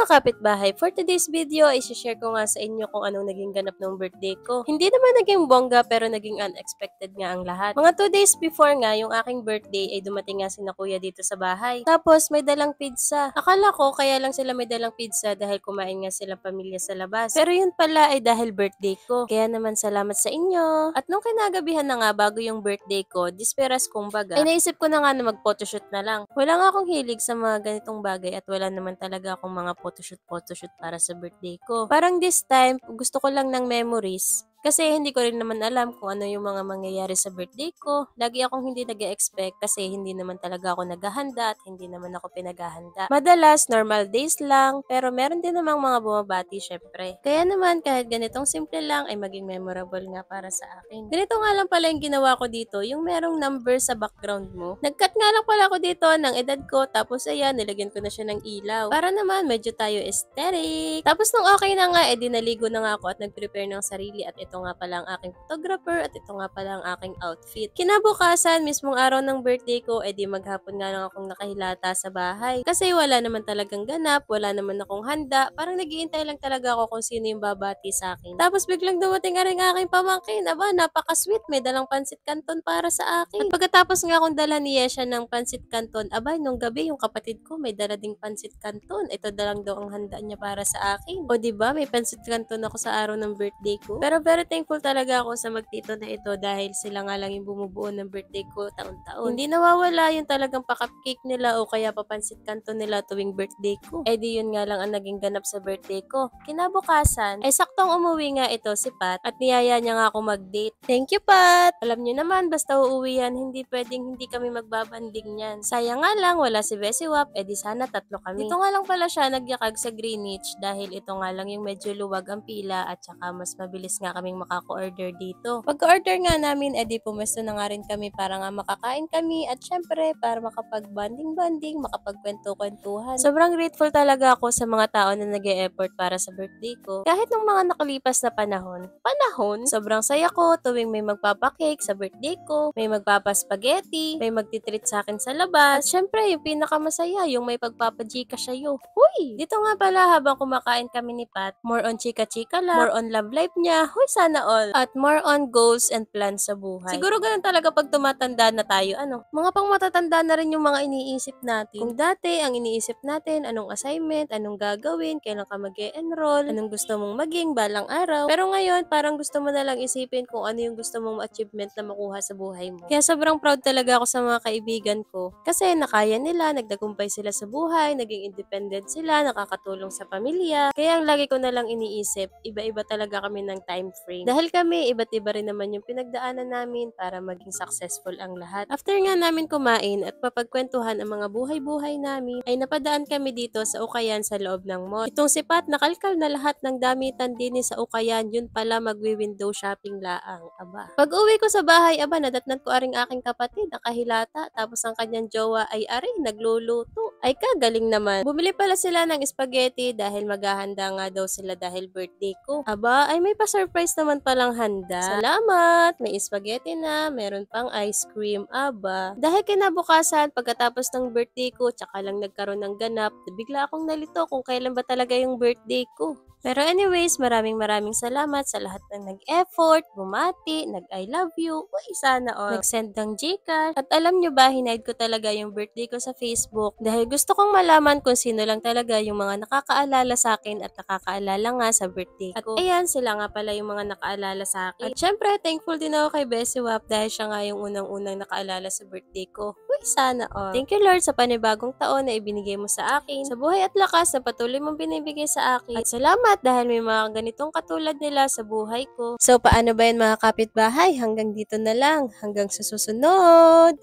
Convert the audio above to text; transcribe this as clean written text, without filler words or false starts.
mga kapitbahay, for today's video ay share ko nga sa inyo kung anong naging ganap ng birthday ko. Hindi naman naging bongga pero naging unexpected nga ang lahat. Mga 2 days before nga yung aking birthday ay dumating nga si na kuya dito sa bahay. Tapos may dalang pizza. Akala ko kaya lang sila may dalang pizza dahil kumain nga sila pamilya sa labas. Pero yun pala ay dahil birthday ko. Kaya naman salamat sa inyo. At nung kinagabihan na nga bago yung birthday ko, disperas kumbaga, ay naisip ko na nga na mag-photoshoot na lang. Wala nga akong hilig sa mga ganitong bagay at wala naman talaga akong mga photoshoot para sa birthday ko. Parang this time, gusto ko lang ng memories. Kasi hindi ko rin naman alam kung ano yung mga mangyayari sa birthday ko. Lagi akong hindi nag-expect kasi hindi naman talaga ako naghahanda at hindi naman ako pinaghahanda. Madalas, normal days lang, pero meron din namang mga bumabati syempre. Kaya naman, kahit ganitong simple lang ay maging memorable nga para sa akin. Ganito nga lang pala yung ginawa ko dito, yung merong number sa background mo. Nag-cut nga lang pala ako dito ng edad ko, tapos ayan, nilagyan ko na siya ng ilaw. Para naman, medyo tayo aesthetic. Tapos nung okay na nga, naligo na nga ako at nag-prepare ng sarili at ito nga pala ang aking photographer at ito nga pala ang aking outfit. Kinabukasan, mismong araw ng birthday ko, maghapon nga lang akong nakahilata sa bahay. Kasi wala naman talagang ganap, wala naman akong handa, parang nag-iintay lang talaga ako kung sino yung babati sa akin. Tapos biglang dumating nga rin aking pamangkin, aba, napaka-sweet, may dalang pansit canton para sa akin. At pagkatapos nga akong dala ni Yesha ng pansit canton, aba, nung gabi yung kapatid ko may dala ding pansit canton. Ito dalang daw ang handa niya para sa akin. O diba, may pansit canton ako sa araw ng birthday ko. Pero very thankful talaga ako sa magtito na ito dahil sila nga lang yung bumubuo ng birthday ko taon-taon. Hindi nawawala yung talagang pa-cupcake nila o kaya papansit canton nila tuwing birthday ko. Di yun nga lang ang naging ganap sa birthday ko. Kinabukasan, ay saktong umuwi nga ito si Pat at niyaya niya nga ako mag-date. Thank you, Pat! Alam niyo naman, basta uuwi yan, hindi pwedeng hindi kami magbabanding niyan. Sayang nga lang, wala si Besiwap, di sana tatlo kami. Dito nga lang pala siya nagyakag sa Greenwich dahil ito nga lang yung medyo luwag ang pila at saka mas mabilis nga kaming makaka-order dito. Pagka-order nga namin, pumesto na nga rin kami para nga makakain kami at syempre para makapag-banding-banding, makapagkwento-kwentuhan. Sobrang grateful talaga ako sa mga tao na nag-e-effort para sa birthday ko. Kahit nung mga nakalipas na panahon, sobrang saya ko tuwing may magpapakake sa birthday ko, may magpapaspaghetti, may magtitreat sa akin sa labas. At syempre, yung pinakamasaya, yung may pagpapajika sa'yo. Huy! Dito nga pala habang kumakain kami ni Pat, more on chika-chika lang, more on love life niya, huy sana all. At more on goals and plans sa buhay. Siguro ganun talaga pag tumatanda na tayo, mga pang matatanda na rin yung mga iniisip natin. Kung dati, ang iniisip natin, anong assignment, anong gagawin, kailan ka mag-e-enroll, anong gusto mong maging balang araw. Pero ngayon, parang gusto mo na lang isipin kung ano yung gusto mong achievement na makuha sa buhay mo. Kaya sobrang proud talaga ako sa mga kaibigan ko. Kasi nakaya nila, nagtagumpay sila sa buhay, naging independent sila, nakakatulong sa pamilya. Kaya ang lagi ko na lang iniisip, iba-iba talaga kami ng time frame. Dahil kami, iba't iba rin naman yung pinagdaanan namin para maging successful ang lahat. After nga namin kumain at papagkwentuhan ang mga buhay-buhay namin, ay napadaan kami dito sa Ukayan sa loob ng mall. Itong si Pat, nakalkal na lahat ng damitan din sa Ukayan, yun pala magwi-window shopping laang. Aba. Pag uwi ko sa bahay, nadatnat ko aring aking kapatid, nakahilata, tapos ang kanyang jowa ay nagluluto. Ay kagaling naman. Bumili pala sila ng spaghetti dahil maghahanda nga daw sila dahil birthday ko. Aba, ay may pa-surprise naman palang handa. Salamat! May spaghetti na, meron pang ice cream. Aba. Dahil kinabukasan, pagkatapos ng birthday ko, tsaka lang nagkaroon ng ganap, bigla akong nalito kung kailan ba talaga yung birthday ko. Pero anyways, maraming salamat sa lahat ng nag-effort, bumati, nag-I love you, uy, sana all, nag-send ng Gcash. At alam nyo ba, hinide ko talaga yung birthday ko sa Facebook dahil gusto kong malaman kung sino lang talaga yung mga nakakaalala sa akin at nakakaalala nga sa birthday ko. At ayan, sila nga pala yung mga nakaalala sa akin. At syempre, thankful din ako kay Besiwap dahil siya nga yung unang-unang nakaalala sa birthday ko. Uy, sana all. Thank you Lord sa panibagong taon na ibinigay mo sa akin, sa buhay at lakas na patuloy mong binibigay sa akin. At salamat dahil may mga ganitong katulad nila sa buhay ko. So, paano ba yan mga kapitbahay? Hanggang dito na lang. Hanggang sa susunod!